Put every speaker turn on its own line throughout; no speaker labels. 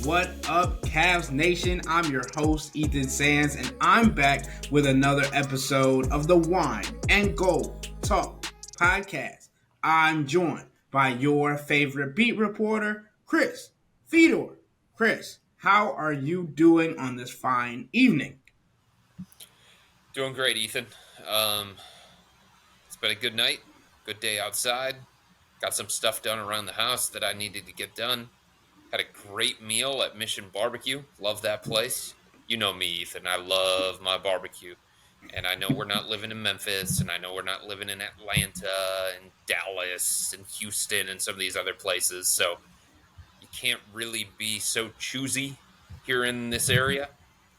What up, Cavs Nation? I'm your host, Ethan Sands, and I'm back with another episode of the Wine and Gold Talk podcast. I'm joined by your favorite beat reporter, Chris Fedor. Chris, how are you doing on this fine evening?
Doing great, Ethan. It's been a good night, good day outside. Got some stuff done around the house that I needed to get done. Had a great meal at Mission Barbecue. Love that place. You know me, Ethan. I love my barbecue. And I know we're not living in Memphis, and I know we're not living in Atlanta and Dallas and Houston and some of these other places. So you can't really be so choosy here in this area.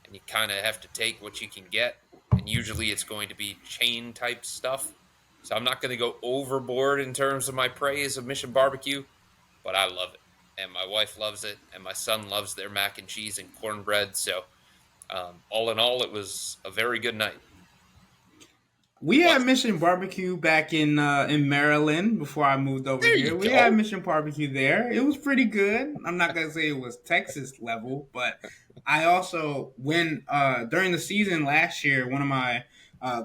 And you kind of have to take what you can get. And usually it's going to be chain type stuff. So I'm not going to go overboard in terms of my praise of Mission Barbecue, but I love it. And my wife loves it. And my son loves their mac and cheese and cornbread. So all in all, it was a very good night.
We had Mission Barbecue back in Maryland before I moved over here. We had Mission Barbecue there. It was pretty good. I'm not gonna say it was Texas level, but I also during the season last year, one of my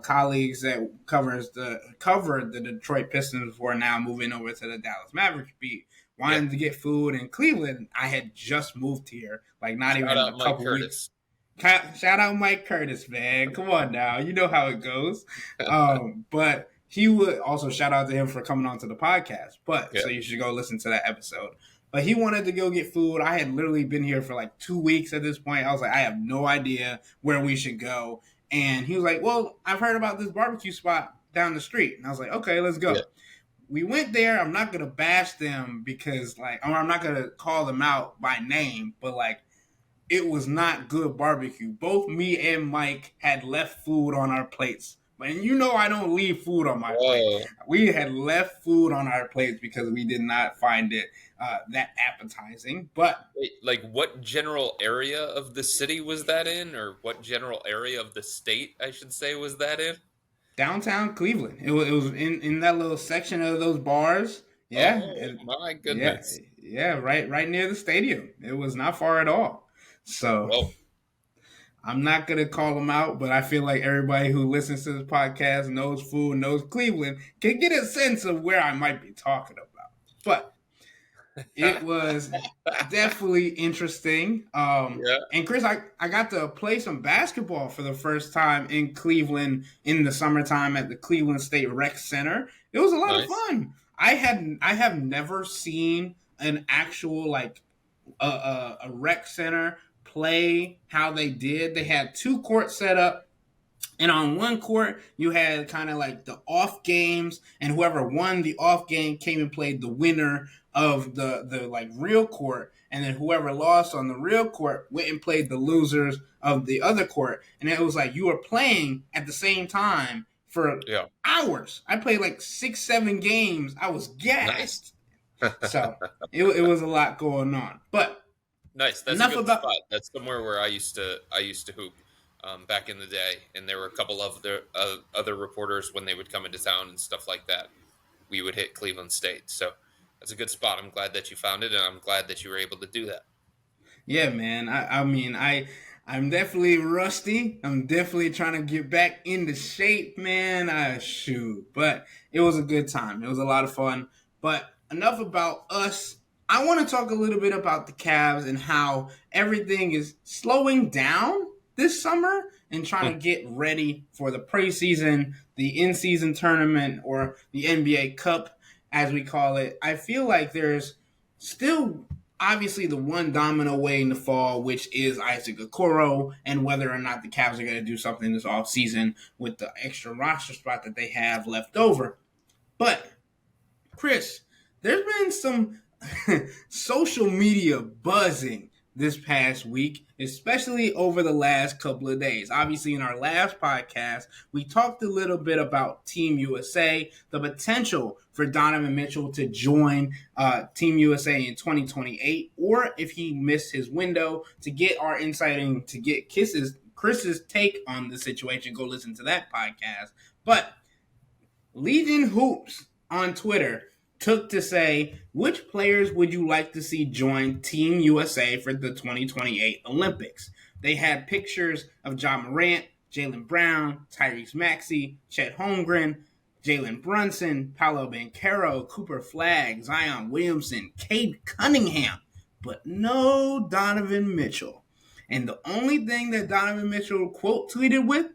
colleagues that covered the Detroit Pistons before now moving over to the Dallas Mavericks beat wanted to get food in Cleveland. I had just moved here, like not even a couple weeks. Shout out Mike Curtis, man. Come on now. You know how it goes. But he would also shout out to him for coming on to the podcast. So you should go listen to that episode. But he wanted to go get food. I had literally been here for like 2 weeks at this point. I was like, I have no idea where we should go. And he was like, well, I've heard about this barbecue spot down the street. And I was like, okay, let's go. Yeah. We went there. I'm not going to bash them because I'm not going to call them out by name, but it was not good barbecue. Both me and Mike had left food on our plates. And you know I don't leave food on my plate. We had left food on our plates because we did not find it that appetizing. But
wait, what general area of the city was that in? Or what general area of the state, I should say, was that in?
Downtown Cleveland. It was in that little section of those bars. Yeah.
Oh, my goodness.
Yeah, right near the stadium. It was not far at all. So I'm not going to call them out, but I feel like everybody who listens to this podcast knows food, knows Cleveland, can get a sense of where I might be talking about. But it was definitely interesting. And Chris, I got to play some basketball for the first time in Cleveland in the summertime at the Cleveland State Rec Center. It was a lot of fun. I have never seen an actual a rec center play how they did. They had 2 courts set up, and on one court you had kind of like the off games, and whoever won the off game came and played the winner of the real court, and then whoever lost on the real court went and played the losers of the other court. And it was like you were playing at the same time for hours. I played 6-7 games. I was gassed. So it was a lot going on, but
nice. That's enough a good spot. That's somewhere where I used to hoop back in the day, and there were a couple of other reporters when they would come into town and stuff like that. We would hit Cleveland State, so that's a good spot. I'm glad that you found it, and I'm glad that you were able to do that.
Yeah, man. I'm definitely rusty. I'm definitely trying to get back into shape, man. But it was a good time. It was a lot of fun. But enough about us. I want to talk a little bit about the Cavs and how everything is slowing down this summer and trying to get ready for the preseason, the in-season tournament, or the NBA Cup, as we call it. I feel like there's still obviously the one domino waiting to fall, which is Isaac Okoro, and whether or not the Cavs are going to do something this offseason with the extra roster spot that they have left over. But, Chris, there's been some social media buzzing this past week, especially over the last couple of days. Obviously, in our last podcast, we talked a little bit about Team USA, the potential for Donovan Mitchell to join Team USA in 2028, or if he missed his window, to get our insight and to get Chris's take on the situation. Go listen to that podcast. But Legion Hoops on Twitter took to say, which players would you like to see join Team USA for the 2028 Olympics? They had pictures of John Morant, Jaylen Brown, Tyrese Maxey, Chet Holmgren, Jalen Brunson, Paolo Banchero, Cooper Flagg, Zion Williamson, Cade Cunningham, but no Donovan Mitchell. And the only thing that Donovan Mitchell quote tweeted with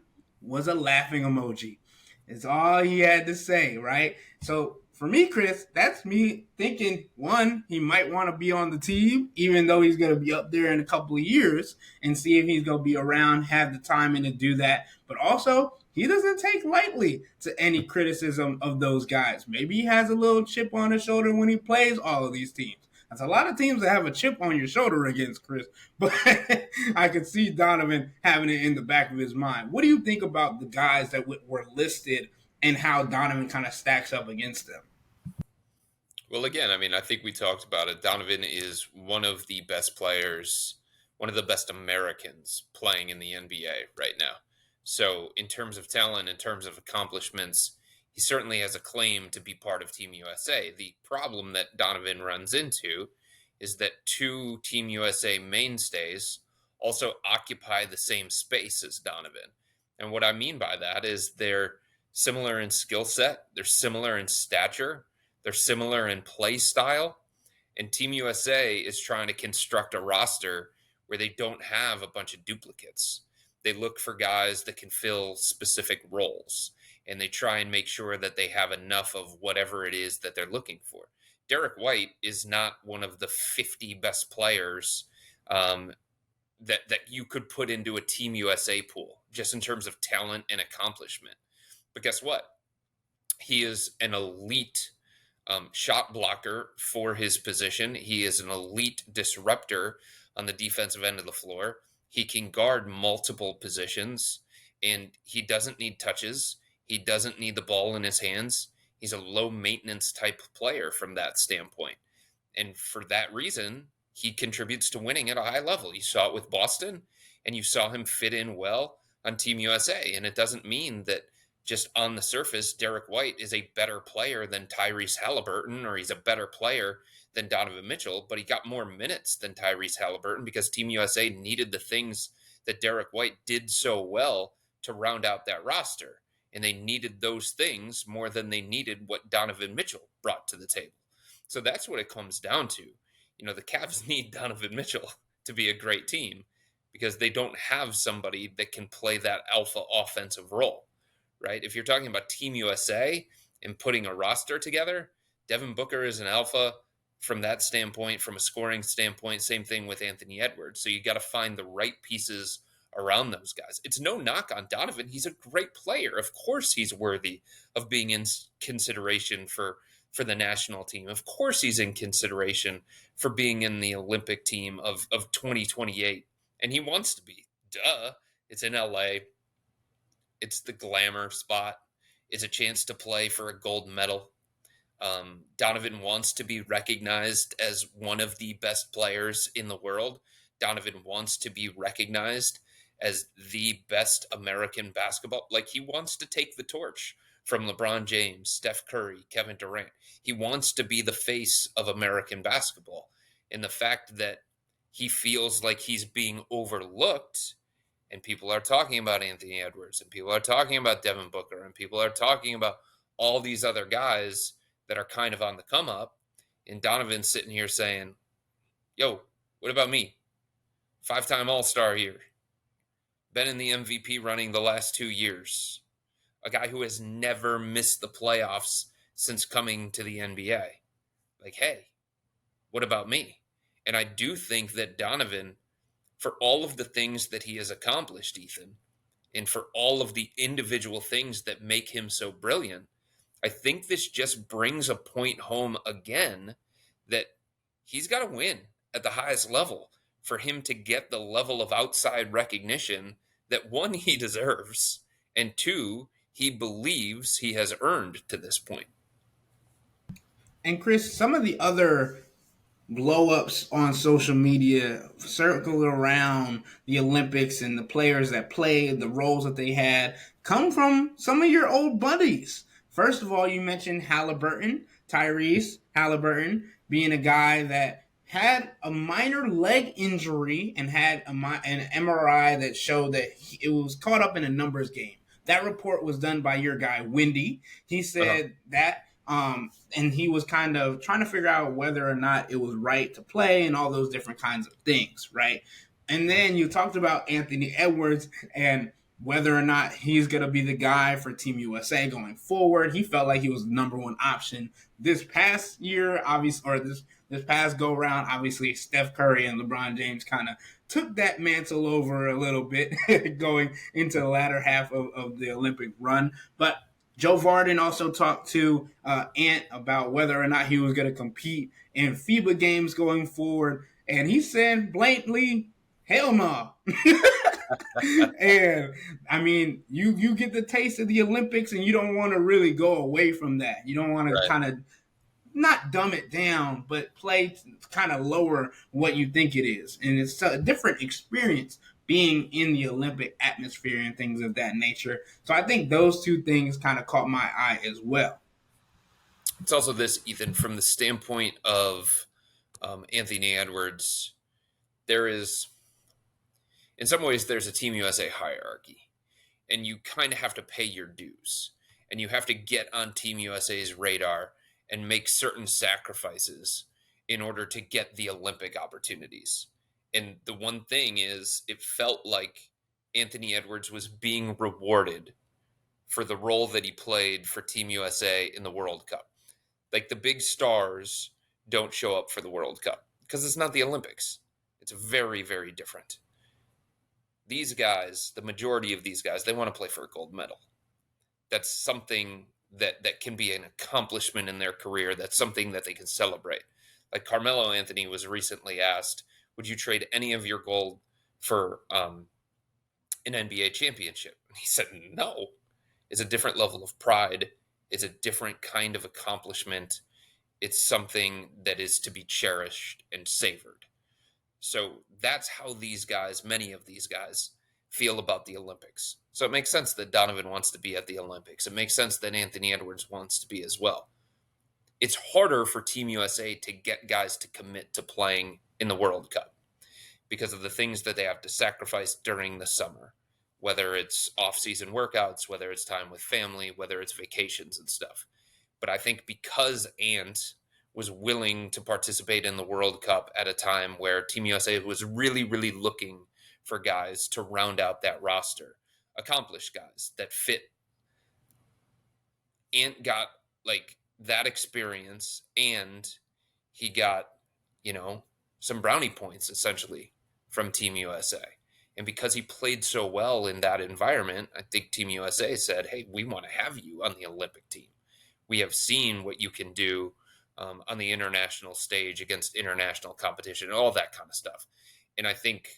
was a laughing emoji. It's all he had to say, right? So for me, Chris, that's me thinking, one, he might want to be on the team, even though he's going to be up there in a couple of years, and see if he's going to be around, have the time in to do that. But also, he doesn't take lightly to any criticism of those guys. Maybe he has a little chip on his shoulder when he plays all of these teams. There's a lot of teams that have a chip on your shoulder against Chris, but I could see Donovan having it in the back of his mind. What do you think about the guys that were listed and how Donovan kind of stacks up against them?
Well, again, I mean, I think we talked about it. Donovan is one of the best players, one of the best Americans playing in the NBA right now. So, in terms of talent, in terms of accomplishments, he certainly has a claim to be part of Team USA. The problem that Donovan runs into is that two Team USA mainstays also occupy the same space as Donovan. And what I mean by that is they're similar in skill set, they're similar in stature, they're similar in play style, and Team USA is trying to construct a roster where they don't have a bunch of duplicates. They look for guys that can fill specific roles, and they try and make sure that they have enough of whatever it is that they're looking for. Derek White is not one of the 50 best players that you could put into a Team USA pool, just in terms of talent and accomplishment. But guess what? He is an elite shot blocker for his position. He is an elite disruptor on the defensive end of the floor. He can guard multiple positions, and he doesn't need touches. He doesn't need the ball in his hands. He's a low maintenance type player from that standpoint. And for that reason, he contributes to winning at a high level. You saw it with Boston, and you saw him fit in well on Team USA. And it doesn't mean that just on the surface, Derek White is a better player than Tyrese Halliburton, or he's a better player than Donovan Mitchell, but he got more minutes than Tyrese Halliburton because Team USA needed the things that Derek White did so well to round out that roster. And they needed those things more than they needed what Donovan Mitchell brought to the table. So that's what it comes down to. You know, the Cavs need Donovan Mitchell to be a great team because they don't have somebody that can play that alpha offensive role. Right? If you're talking about Team USA and putting a roster together, Devin Booker is an alpha from that standpoint, from a scoring standpoint. Same thing with Anthony Edwards. So you got to find the right pieces around those guys. It's no knock on Donovan. He's a great player. Of course he's worthy of being in consideration for the national team. Of course he's in consideration for being in the Olympic team of 2028. And he wants to be. Duh. It's in LA. It's the glamour spot. It's a chance to play for a gold medal. Donovan wants to be recognized as one of the best players in the world. Donovan wants to be recognized as the best American basketball. Like, he wants to take the torch from LeBron James, Steph Curry, Kevin Durant. He wants to be the face of American basketball. And the fact that he feels like he's being overlooked, and people are talking about Anthony Edwards, and people are talking about Devin Booker, and people are talking about all these other guys that are kind of on the come up, and Donovan's sitting here saying, yo, what about me? 5-time All-Star here. Been in the MVP running the last 2 years. A guy who has never missed the playoffs since coming to the NBA. Like, hey, what about me? And I do think that Donovan, for all of the things that he has accomplished, Ethan, and for all of the individual things that make him so brilliant, I think this just brings a point home again that he's got to win at the highest level for him to get the level of outside recognition that, one, he deserves, and two, he believes he has earned to this point.
And Chris, some of the other blow-ups on social media circle around the Olympics and the players that played, the roles that they had, come from some of your old buddies. First of all, you mentioned Tyrese Halliburton being a guy that had a minor leg injury and had an MRI that showed that it was caught up in a numbers game. That report was done by your guy, Wendy. He
Uh-huh.
said that, and he was kind of trying to figure out whether or not it was right to play and all those different kinds of things, right? And then you talked about Anthony Edwards and whether or not he's going to be the guy for Team USA going forward. He felt like he was the number one option this past year, obviously, or this past go round. Obviously, Steph Curry and LeBron James kind of took that mantle over a little bit going into the latter half of the Olympic run. But Joe Varden also talked to Ant about whether or not he was going to compete in FIBA games going forward. And he said blatantly, hell no. And I mean, you get the taste of the Olympics, and you don't want to really go away from that. You don't want to
Right.
kind of not dumb it down, but play kind of lower what you think it is. And it's a different experience being in the Olympic atmosphere and things of that nature. So I think those two things kind of caught my eye as well.
It's also this, Ethan, from the standpoint of Anthony Edwards, there is, in some ways, there's a Team USA hierarchy, and you kind of have to pay your dues, and you have to get on Team USA's radar and make certain sacrifices in order to get the Olympic opportunities. And the one thing is, it felt like Anthony Edwards was being rewarded for the role that he played for Team USA in the World Cup. Like, the big stars don't show up for the World Cup because it's not the Olympics. It's very, very different. These guys, the majority of these guys, they want to play for a gold medal. That's something that can be an accomplishment in their career. That's something that they can celebrate. Like Carmelo Anthony was recently asked, would you trade any of your gold for an NBA championship? And he said, no. It's a different level of pride. It's a different kind of accomplishment. It's something that is to be cherished and savored. So that's how these guys, many of these guys, feel about the Olympics. So it makes sense that Donovan wants to be at the Olympics. It makes sense that Anthony Edwards wants to be as well. It's harder for Team USA to get guys to commit to playing in the World Cup because of the things that they have to sacrifice during the summer, whether it's off-season workouts, whether it's time with family, whether it's vacations and stuff. But I think because Ant was willing to participate in the World Cup at a time where Team USA was really, really looking for guys to round out that roster, accomplished guys that fit. Ant got like that experience, and he got, some brownie points essentially from Team USA. And because he played so well in that environment, I think Team USA said, hey, we want to have you on the Olympic team. We have seen what you can do on the international stage against international competition and all that kind of stuff. And I think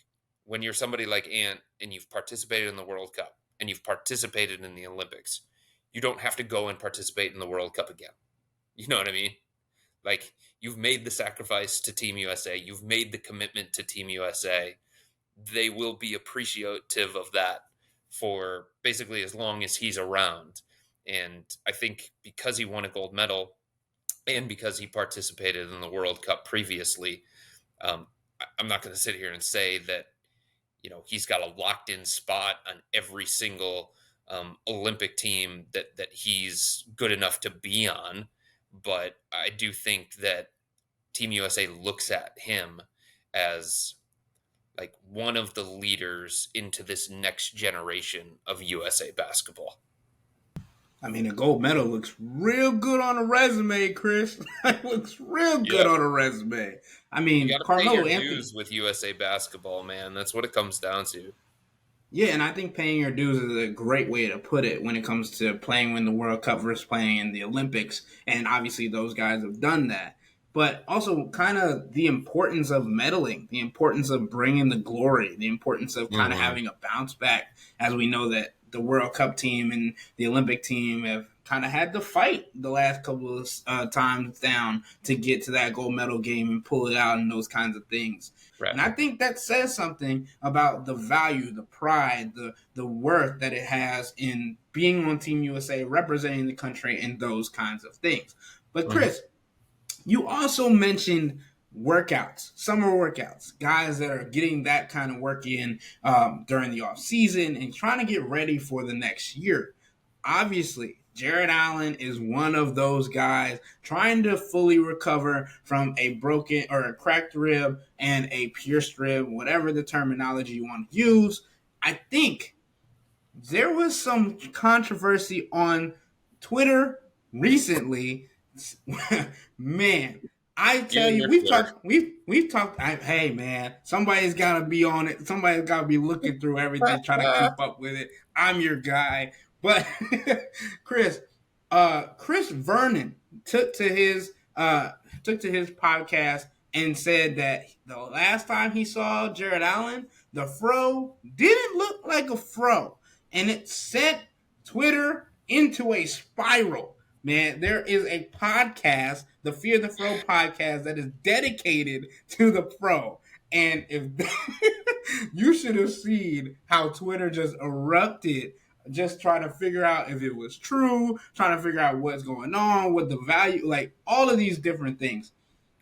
when you're somebody like Ant and you've participated in the World Cup and you've participated in the Olympics, you don't have to go and participate in the World Cup again. You know what I mean? Like, you've made the sacrifice to Team USA. You've made the commitment to Team USA. They will be appreciative of that for basically as long as he's around. And I think because he won a gold medal and because he participated in the World Cup previously, I'm not going to sit here and say that, he's got a locked in spot on every single Olympic team that he's good enough to be on. But I do think that Team USA looks at him as like one of the leaders into this next generation of USA basketball.
I mean, a gold medal looks real good on a resume, Chris. It looks real good
Yeah,
on a resume. I
you
mean,
got to pay
Carmelo
your
Anthony.
dues with USA basketball, man. That's what it comes down to.
Yeah, and I think paying your dues is a great way to put it when it comes to playing in the World Cup versus playing in the Olympics. And obviously, those guys have done that. But also, kind of the importance of medaling, the importance of bringing the glory, the importance of kind of
Mm-hmm.
having a bounce back, as we know that the World Cup team and the Olympic team have kind of had to fight the last couple of times down to get to that gold medal game and pull it out and those kinds of things.
Right.
And I think that says something about the value, the pride, the worth that it has in being on Team USA, representing the country, and those kinds of things. But Chris, you also mentioned workouts, summer workouts, guys that are getting that kind of work in during the off season and trying to get ready for the next year. Obviously, Jarrett Allen is one of those guys trying to fully recover from a broken or a cracked rib and a pierced rib, whatever the terminology you want to use. I think there was some controversy on Twitter recently. Man, I tell you, we've talked. Hey, man, somebody's got to be on it. Somebody's got to be looking through everything, trying to keep up with it. I'm your guy, but Chris, Chris Vernon took to his podcast and said that the last time he saw Jarrett Allen, the fro didn't look like a fro, and it sent Twitter into a spiral. Man, there is a podcast, the Fear the Fro podcast, that is dedicated to the fro. And if you should have seen how Twitter just erupted, just trying to figure out if it was true, trying to figure out what's going on, what the value, like all of these different things.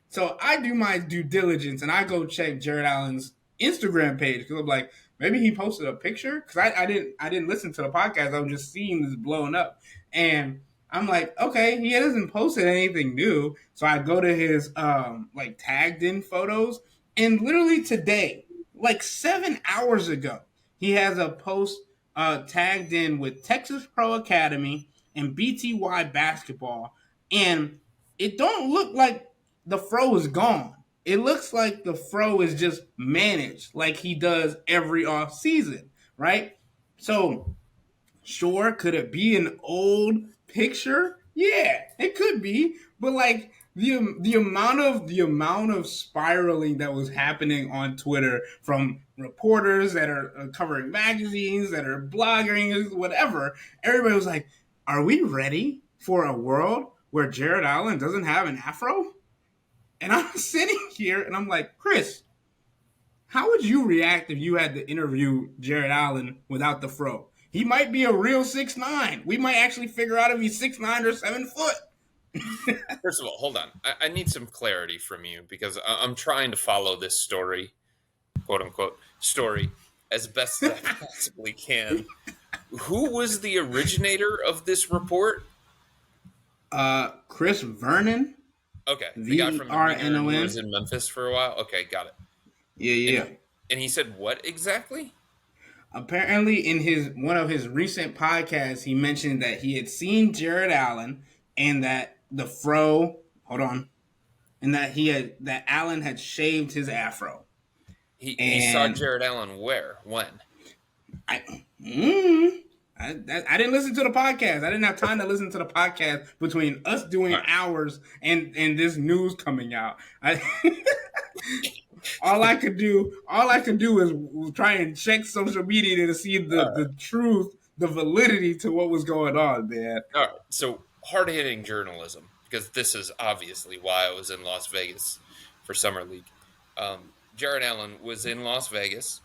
So I do my due diligence and I go check Jarrett Allen's Instagram page because I'm like, maybe he posted a picture because I didn't listen to the podcast. I was just seeing this blowing up, and I'm like, okay, he hasn't posted anything new. So I go to his like tagged in photos, and literally today, like 7 hours ago, he has a post tagged in with Texas Pro Academy and BTY basketball, and it don't look like the fro is gone. It looks like the fro is just managed like he does every off season, right? So, sure, could it be an old picture? Yeah, it could be, but like the amount of spiraling that was happening on Twitter from reporters that are covering magazines, that are blogging, whatever, everybody was like, "Are we ready for a world where Jarrett Allen doesn't have an afro?" And I'm sitting here and I'm like, Chris, how would you react if you had to interview Jarrett Allen without the fro? He might be a real 6'9". We might actually figure out if he's 6'9" or 7 foot.
First of all, hold on. I need some clarity from you because I'm trying to follow this story, quote unquote, story as best as I possibly can. Who was the originator of this report?
Chris Vernon.
Okay, the guy from the Ringer who was in Memphis for a while. Okay, got it.
Yeah.
And he said what exactly?
Apparently, in one of his recent podcasts, he mentioned that he had seen Jarrett Allen and that the fro. Hold on, and that Allen had shaved his afro.
He saw Jarrett Allen where? When?
I didn't listen to the podcast. I didn't have time to listen to the podcast between us doing ours and this news coming out. All I could do is try and check social media to see the truth, the validity to what was going on, man.
All right, so hard-hitting journalism, because this is obviously why I was in Las Vegas for Summer League. Jarrett Allen was in Las Vegas.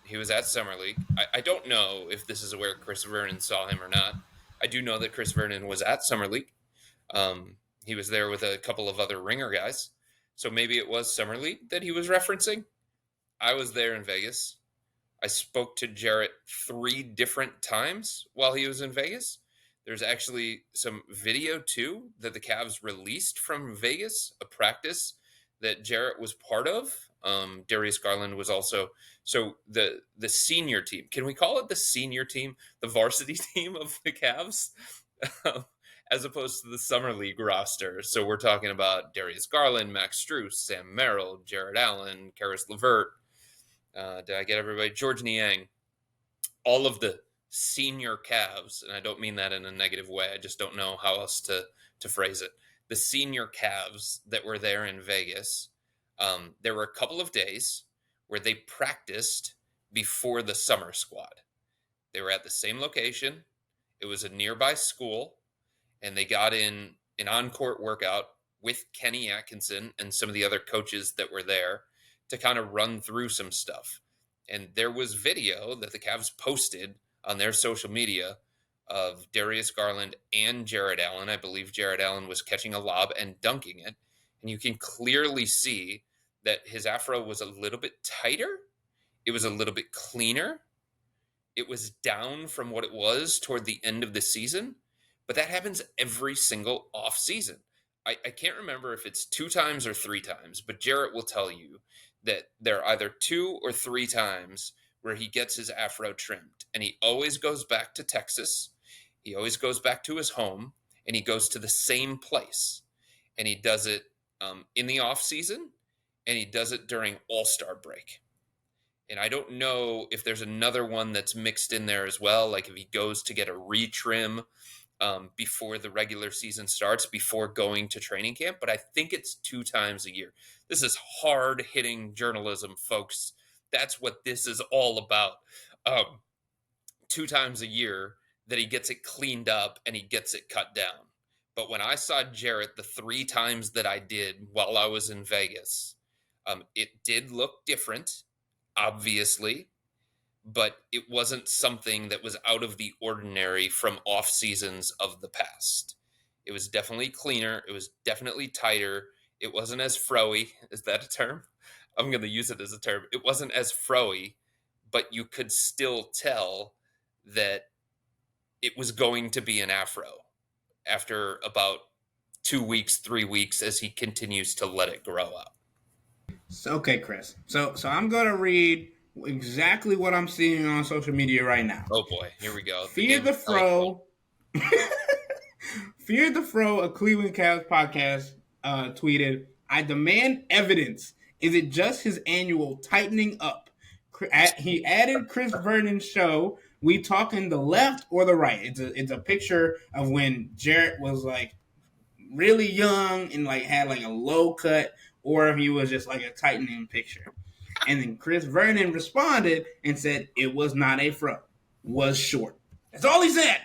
He was at Summer League. I don't know if this is where Chris Vernon saw him or not. I do know that Chris Vernon was at Summer League. He was there with a couple of other Ringer guys. So maybe it was Summer League that he was referencing. I was there in Vegas. I spoke to Jarrett 3 different times while he was in Vegas. There's actually some video, too, that the Cavs released from Vegas, a practice that Jarrett was part of. Darius Garland was also... So the senior team, can we call it the senior team, the varsity team of the Cavs, as opposed to the Summer League roster? So we're talking about Darius Garland, Max Strus, Sam Merrill, Jarrett Allen, Karis LeVert. Did I get everybody? George Niang. All of the senior Cavs, and I don't mean that in a negative way. I just don't know how else to phrase it. The senior Cavs that were there in Vegas, there were a couple of days where they practiced before the summer squad. They were at the same location. It was a nearby school. and they got in an on-court workout with Kenny Atkinson and some of the other coaches that were there to kind of run through some stuff. And there was video that the Cavs posted on their social media of Darius Garland and Jarrett Allen. I believe Jarrett Allen was catching a lob and dunking it. And you can clearly see that his afro was a little bit tighter. It was a little bit cleaner. It was down from what it was toward the end of the season. But that happens every single off season. I can't remember if it's 2 times or 3 times, but Jarrett will tell you that there are either 2 or 3 times where he gets his afro trimmed. And he always goes back to Texas. He always goes back to his home, and he goes to the same place. And he does it in the off season, and he does it during All-Star break. And I don't know if there's another one that's mixed in there as well, like if he goes to get a retrim before the regular season starts, before going to training camp, but I think it's 2 times a year. This is hard-hitting journalism, folks. That's what this is all about. 2 times a year that he gets it cleaned up and he gets it cut down. But when I saw Jarrett the 3 times that I did while I was in Vegas, it did look different, obviously, but it wasn't something that was out of the ordinary from off seasons of the past. It was definitely cleaner. It was definitely tighter. It wasn't as froey. Is that a term? I'm going to use it as a term. It wasn't as froey, but you could still tell that it was going to be an afro after about 2 weeks, 3 weeks, as he continues to let it grow out.
So, okay, Chris. So I'm going to read exactly what I'm seeing on social media right now.
Oh boy, here we go.
Fear the Fro. Fear the Fro, a Cleveland Cavs podcast, tweeted, "I demand evidence. Is it just his annual tightening up?" He added Chris Vernon's show, We Talking the Left or the Right? It's a picture of when Jarrett was like really young and like had like a low cut, or if he was just like a tightening picture. And then Chris Vernon responded and said it was not a fro, was short. That's all he said.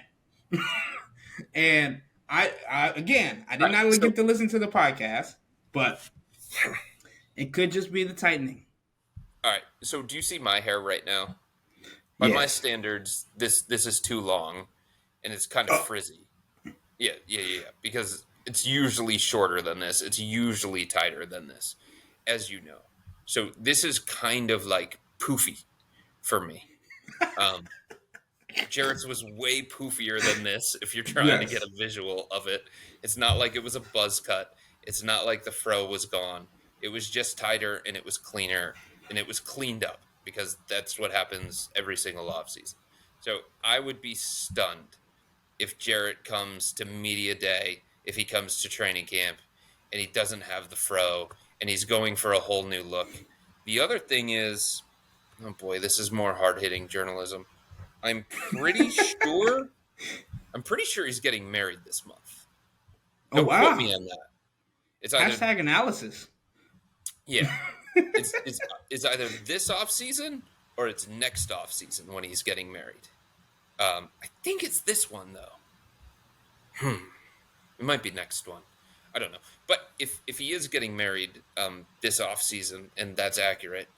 And I did not get to listen to the podcast, but it could just be the tightening.
All right. So do you see my hair right now? By my standards, this is too long, and it's kind of frizzy. Yeah. Because it's usually shorter than this. It's usually tighter than this, as you know. So this is kind of like poofy for me. Jarrett's was way poofier than this, if you're trying to get a visual of it. It's not like it was a buzz cut. It's not like the fro was gone. It was just tighter, and it was cleaner, and it was cleaned up, because that's what happens every single offseason. So I would be stunned if Jarrett comes to media day, if he comes to training camp, and he doesn't have the fro, and he's going for a whole new look. The other thing is, oh boy, this is more hard-hitting journalism. I'm pretty sure he's getting married this month. Don't quote me on that. It's either,
hashtag analysis.
Yeah. It's either this offseason or it's next offseason when he's getting married. I think it's this one, though. It might be next one. I don't know. But if he is getting married this offseason, and that's accurate,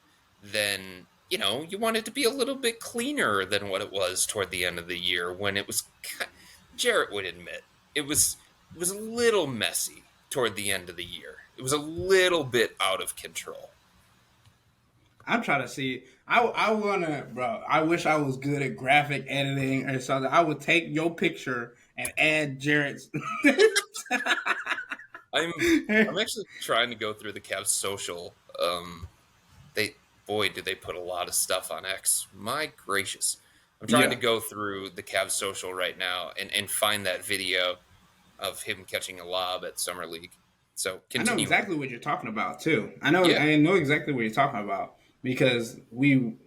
then, you want it to be a little bit cleaner than what it was toward the end of the year, when it was, Jarrett would admit, it was a little messy toward the end of the year. It was a little bit out of control.
I'm trying to see. I want to, bro. I wish I was good at graphic editing or something. I would take your picture and add Jarrett's.
I'm actually trying to go through the Cavs social. Did they put a lot of stuff on X. My gracious. I'm trying to go through the Cavs social right now and find that video of him catching a lob at Summer League. So continue.
I know exactly what you're talking about too. I know exactly what you're talking about, because we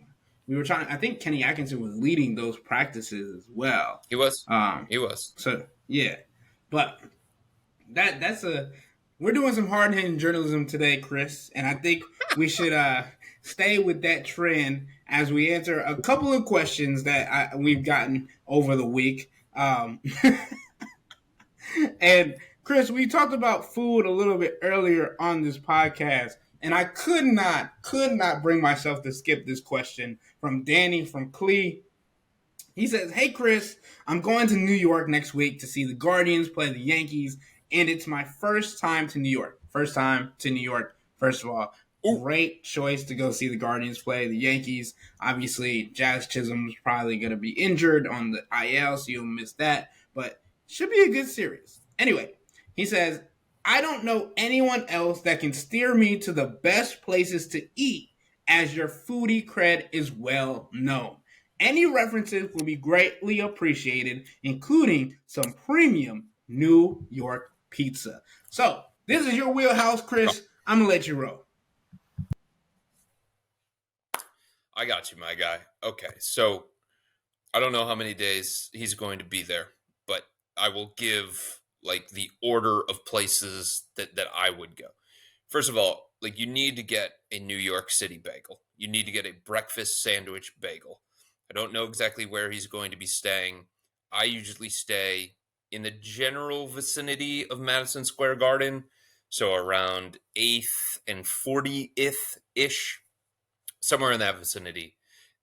were trying. I think Kenny Atkinson was leading those practices as well.
He was. He was.
So yeah, but we're doing some hard hitting journalism today, Chris, and I think we should stay with that trend as we answer a couple of questions that we've gotten over the week. And Chris, we talked about food a little bit earlier on this podcast, and I could not bring myself to skip this question from Danny from Clee. He says, "Hey Chris, I'm going to New York next week to see the Guardians play the Yankees, and it's my first time to New York. First time to New York. First of all,
Ooh,
great choice to go see the Guardians play the Yankees. Obviously, Jazz Chisholm's probably going to be injured on the IL, so you'll miss that, but should be a good series. Anyway, he says, I don't know anyone else that can steer me to the best places to eat, as your foodie cred is well known. Any references will be greatly appreciated, including some premium New York pizza. So, this is your wheelhouse, Chris. I'm going to let you roll.
I got you, my guy. Okay, so I don't know how many days he's going to be there, but I will give like the order of places that I would go. First of all, like you need to get a New York City bagel. You need to get a breakfast sandwich bagel. I don't know exactly where he's going to be staying. I usually stay in the general vicinity of Madison Square Garden, so around 8th and 40th ish, somewhere in that vicinity.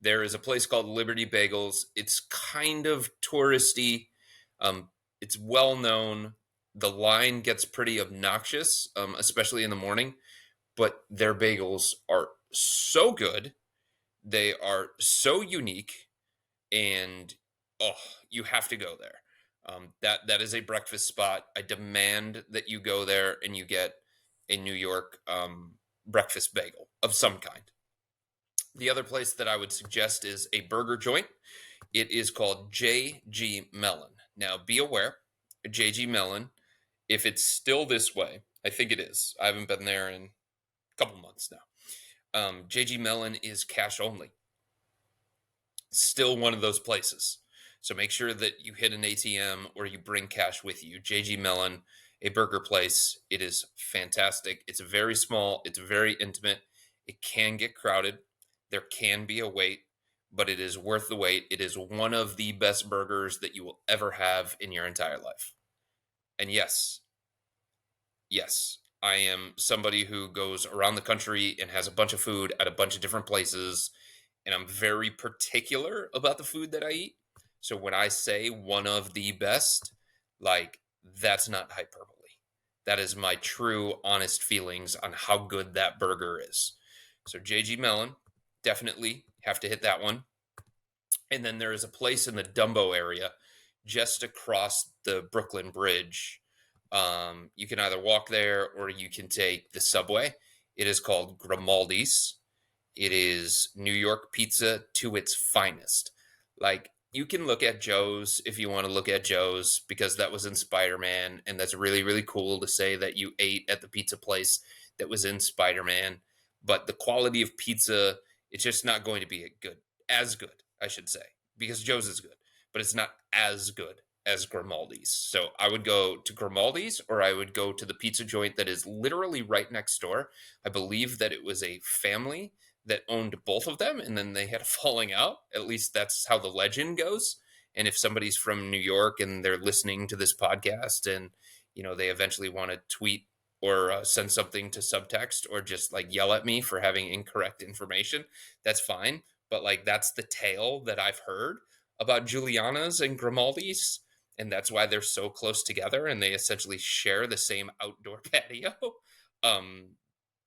There is a place called Liberty Bagels. It's kind of touristy. Um, it's well known. The line gets pretty obnoxious, especially in the morning, but their bagels are so good. They are so unique, and oh, you have to go there. That is a breakfast spot. I demand that you go there and you get a New York breakfast bagel of some kind. The other place that I would suggest is a burger joint. It is called J.G. Mellon. Now, be aware, J.G. Mellon, if it's still this way, I think it is. I haven't been there in a couple months now. J.G. Mellon is cash only. Still one of those places. So make sure that you hit an ATM or you bring cash with you. J.G. Mellon, a burger place. It is fantastic. It's very small. It's very intimate. It can get crowded. There can be a wait, but it is worth the wait. It is one of the best burgers that you will ever have in your entire life. And yes, I am somebody who goes around the country and has a bunch of food at a bunch of different places, and I'm very particular about the food that I eat. So when I say one of the best, like that's not hyperbole. That is my true, honest feelings on how good that burger is. So JG Mellon, definitely have to hit that one. And then there is a place in the Dumbo area just across the Brooklyn Bridge. You can either walk there or you can take the subway. It is called Grimaldi's. It is New York pizza to its finest. Like, you can look at Joe's if you want to look at Joe's because that was in Spider-Man, and that's really, really cool to say that you ate at the pizza place that was in Spider-Man. But the quality of pizza, it's just not going to be as good, I should say, because Joe's is good, but it's not as good as Grimaldi's. So I would go to Grimaldi's or I would go to the pizza joint that is literally right next door. I believe that it was a family that owned both of them and then they had a falling out. At least that's how the legend goes. And if somebody's from New York and they're listening to this podcast and they eventually want to tweet or send something to subtext or just like yell at me for having incorrect information, that's fine. But like that's the tale that I've heard about Giuliana's and Grimaldi's, and that's why they're so close together and they essentially share the same outdoor patio. Um,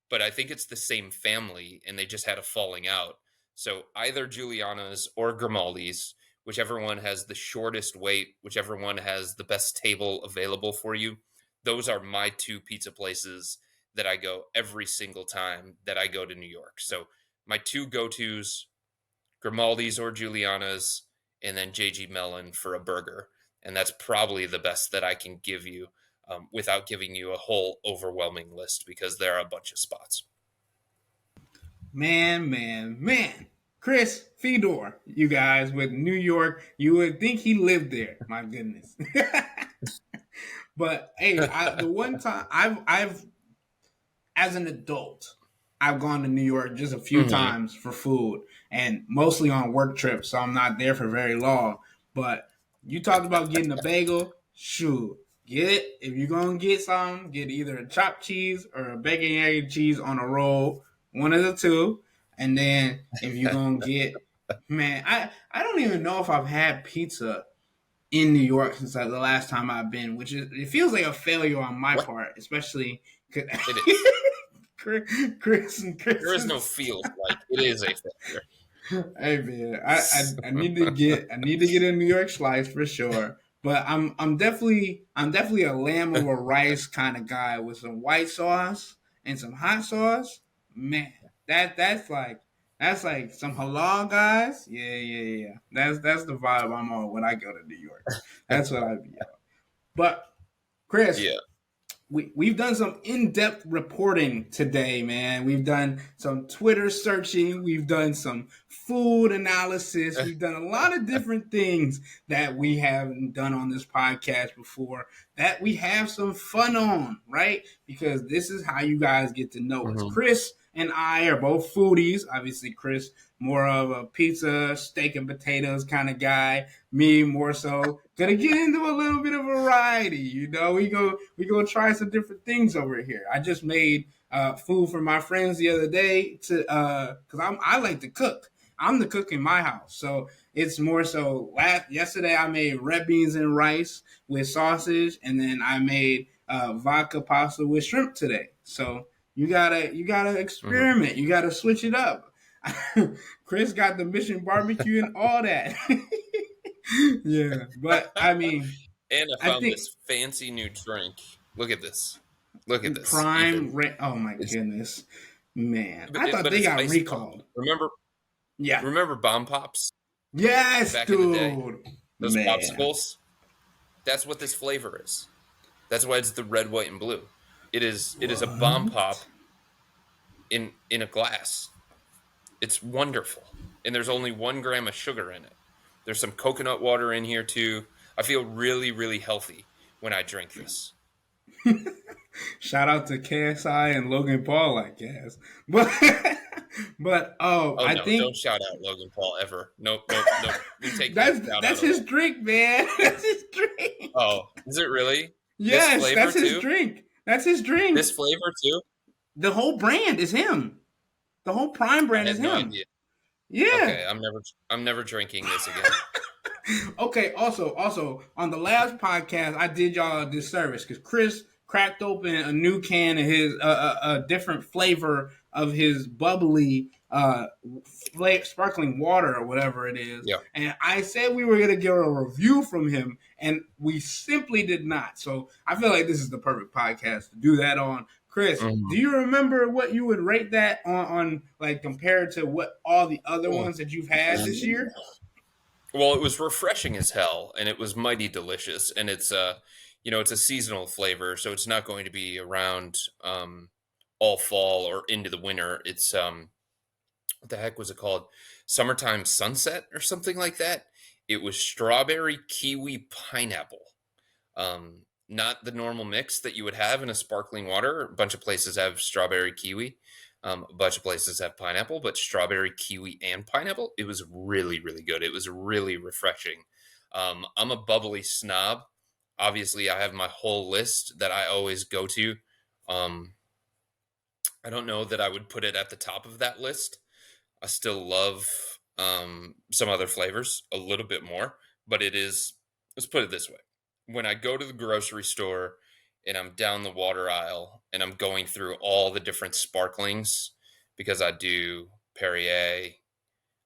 but I think it's the same family and they just had a falling out. So either Giuliana's or Grimaldi's, whichever one has the shortest wait, whichever one has the best table available for you, those are my two pizza places that I go every single time that I go to New York. So my two go-tos, Grimaldi's or Giuliana's, and then JG Mellon for a burger. And that's probably the best that I can give you without giving you a whole overwhelming list because there are a bunch of spots.
Man. Chris Fedor, you guys, with New York, you would think he lived there. My goodness. But hey, the one time I've as an adult, I've gone to New York just a few
Mm-hmm.
times for food and mostly on work trips, so I'm not there for very long. But you talked about getting a bagel. Shoot, if you're gonna get some, get either a chopped cheese or a bacon egg cheese on a roll, one of the two. And then if you're gonna get, man, I don't even know if I've had pizza in New York since the last time I've been, which is it feels like a failure on my
What?
part, especially
It is.
Chris and
There is no
Chris.
feels like it is a failure.
Hey man, I need to get a New York slice for sure. But I'm definitely a lamb over rice kind of guy with some white sauce and some hot sauce. Man, that's like some halal guys. Yeah. That's the vibe I'm on when I go to New York. That's what I be on. But Chris,
Yeah.
we've done some in-depth reporting today, man. We've done some Twitter searching, we've done some food analysis, we've done a lot of different things that we haven't done on this podcast before that we have some fun on, right? Because this is how you guys get to know us.
Mhm.
Chris and I are both foodies. Obviously, Chris more of a pizza, steak and potatoes kind of guy. Me more so gonna get into a little bit of variety. We go try some different things over here. I just made food for my friends the other day to because I like to cook. I'm the cook in my house, so it's more so. Yesterday I made red beans and rice with sausage, and then I made vodka pasta with shrimp today. So you gotta
Mhm.
experiment. You gotta switch it up. Chris got the Mission Barbecue and all that. Yeah, but I mean,
And I
I
found
think
this fancy new drink. Look at this. Look at this, Ethan.
Oh my
It's
goodness, man!
but,
I thought
but
they
it's
got
iced cold.
recalled.
Remember
Yeah.
remember bomb pops
Yes,
back in the day?
dude.
Those
Man.
popsicles? That's what this flavor is. That's why it's the red, white, and blue. It is a bomb
What?
pop in a glass. It's wonderful. And there's only 1 gram of sugar in it. There's some coconut water in here too. I feel really, really healthy when I drink this.
Shout out to KSI and Logan Paul, I guess. But
Oh
I
no, don't
think
shout out Logan Paul ever. Nope, nope, nope. We take that
that's
shout out
that's his
away.
drink, man. That's his drink.
Oh, is it really? This
Yes,
flavor
that's his
too?
drink. That's his
This
drink.
flavor too?
The whole brand is him. The whole Prime
I
brand is
had no
him.
idea.
Yeah.
Okay, I'm never drinking this again.
Okay. Also on the last podcast, I did y'all a disservice because Chris cracked open a new can of his a different flavor of his bubbly sparkling water or whatever it is.
Yeah.
And I said we were gonna get a review from him, and we simply did not. So I feel like this is the perfect podcast to do that on. Chris, do
Mhm.
you remember what you would rate that on like compared to what all the other ones that you've had this year?
Well, it was refreshing as hell, and it was mighty delicious. And it's a seasonal flavor, so it's not going to be around all fall or into the winter. It's what the heck was it called? Summertime Sunset or something like that. It was strawberry, kiwi, pineapple. Not the normal mix that you would have in a sparkling water. A bunch of places have strawberry, kiwi. A bunch of places have pineapple, but strawberry, kiwi, and pineapple. It was really, really good. It was really refreshing. I'm a bubbly snob. Obviously, I have my whole list that I always go to. Um, I don't know that I would put it at the top of that list. I still love some other flavors a little bit more, but it is, let's put it this way. When I go to the grocery store and I'm down the water aisle and I'm going through all the different sparklings, because I do Perrier,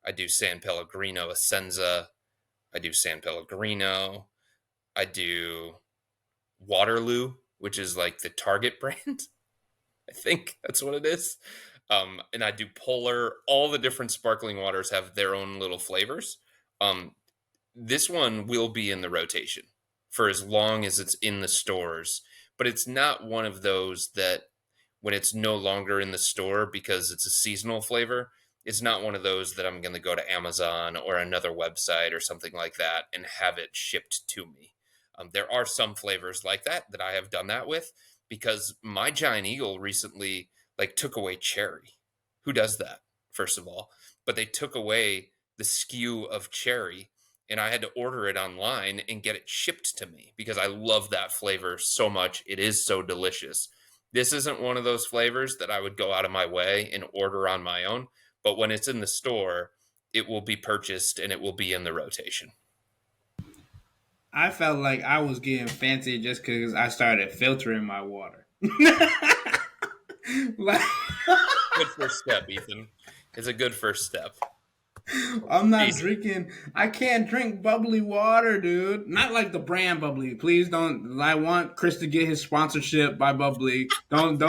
I do San Pellegrino Essenza, I do San Pellegrino, I do Waterloo, which is like the Target brand. I think that's what it is. And I do Polar. All the different sparkling waters have their own little flavors. Um, this one will be in the rotation for as long as it's in the stores, but it's not one of those that when it's no longer in the store because it's a seasonal flavor, it's not one of those that I'm going to go to Amazon or another website or something like that and have it shipped to me. There are some flavors like that I have done that with because my Giant Eagle recently like took away cherry. Who does that? First of all, but they took away the skew of cherry and I had to order it online and get it shipped to me because I love that flavor so much. It is so delicious. This isn't one of those flavors that I would go out of my way and order on my own, but when it's in the store, it will be purchased and it will be in the rotation.
I felt like I was getting fancy just because I started filtering my water. Like,
Good first step, Ethan. It's a good first step.
I'm not
Easy.
drinking. I can't drink bubbly water, dude. Not like the brand bubbly. Please don't. I want Chris to get his sponsorship by bubbly. Don't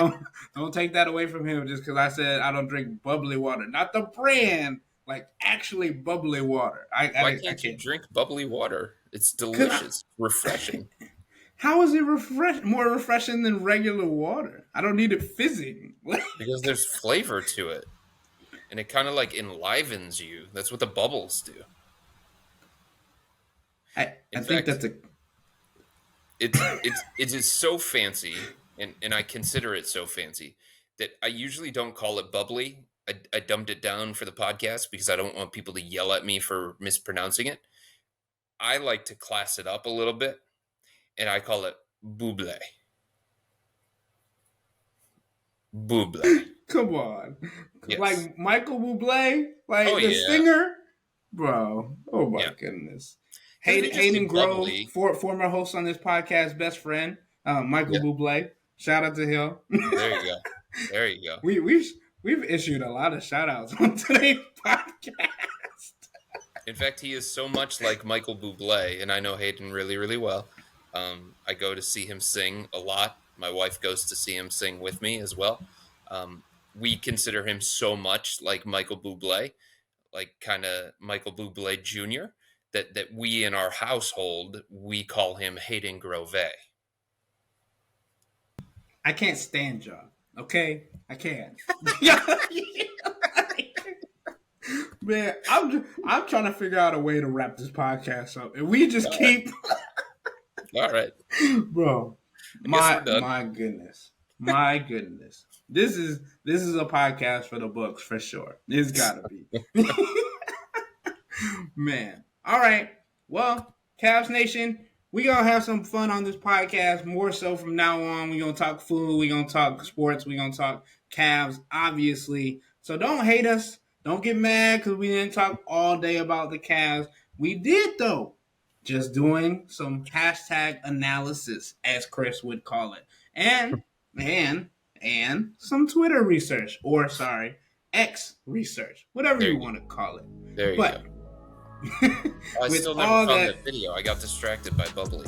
take that away from him just because I said I don't drink bubbly water. Not the brand, like actually bubbly water.
Why can't you drink bubbly water? It's delicious, refreshing.
How is it more refreshing than regular water? I don't need it fizzing.
Because there's flavor to it. And it kind of like enlivens you. That's what the bubbles do.
I think that's a.
It is so fancy, and I consider it so fancy that I usually don't call it bubbly. I dumbed it down for the podcast because I don't want people to yell at me for mispronouncing it. I like to class it up a little bit, and I call it buble. Buble.
Come on.
Yes.
Like Michael Bublé? Like the singer? Bro. Oh my goodness. Hayden Grove, former host on this podcast, best friend, Michael Bublé. Shout out to him.
There you go.
We've issued a lot of shout outs on today's podcast.
In fact, he is so much like Michael Bublé, and I know Hayden really, really well. I go to see him sing a lot. My wife goes to see him sing with me as well. We consider him so much like Michael Bublé, like kind of Michael Bublé Jr., that we in our household, we call him Hayden Grove.
I can't stand y'all, okay? I can't. Man, I'm trying to figure out a way to wrap this podcast up. And we just keep...
All right.
Bro, my goodness. My goodness. This is a podcast for the books for sure. It's gotta be. Man. All right. Well, Cavs Nation, we gonna have some fun on this podcast more so from now on. We're gonna talk food, we're gonna talk sports, we're gonna talk Cavs, obviously. So don't hate us. Don't get mad because we didn't talk all day about the Cavs. We did though. Just doing some hashtag analysis, as Chris would call it. And some Twitter research, or X research, whatever you want to call it.
There you go. I still never found that video. I got distracted by bubbly.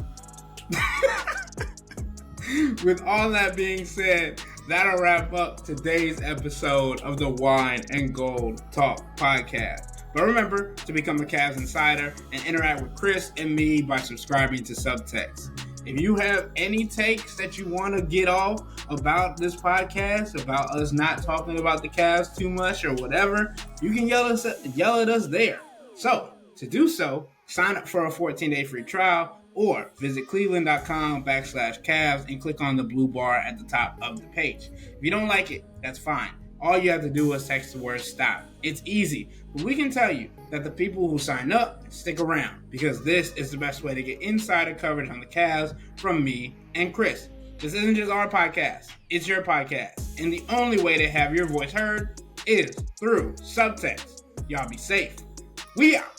With all that being said, that'll wrap up today's episode of the Wine and Gold Talk podcast. But remember to become a Cavs Insider and interact with Chris and me by subscribing to Subtext. If you have any takes that you want to get off about this podcast, about us not talking about the Cavs too much or whatever, you can yell at us there. So, to do so, sign up for a 14-day free trial or visit cleveland.com /Cavs and click on the blue bar at the top of the page. If you don't like it, that's fine. All you have to do is text the word STOP. It's easy, but we can tell you that the people who sign up stick around because this is the best way to get insider coverage on the Cavs from me and Chris. This isn't just our podcast, it's your podcast. And the only way to have your voice heard is through Subtext. Y'all be safe. We out.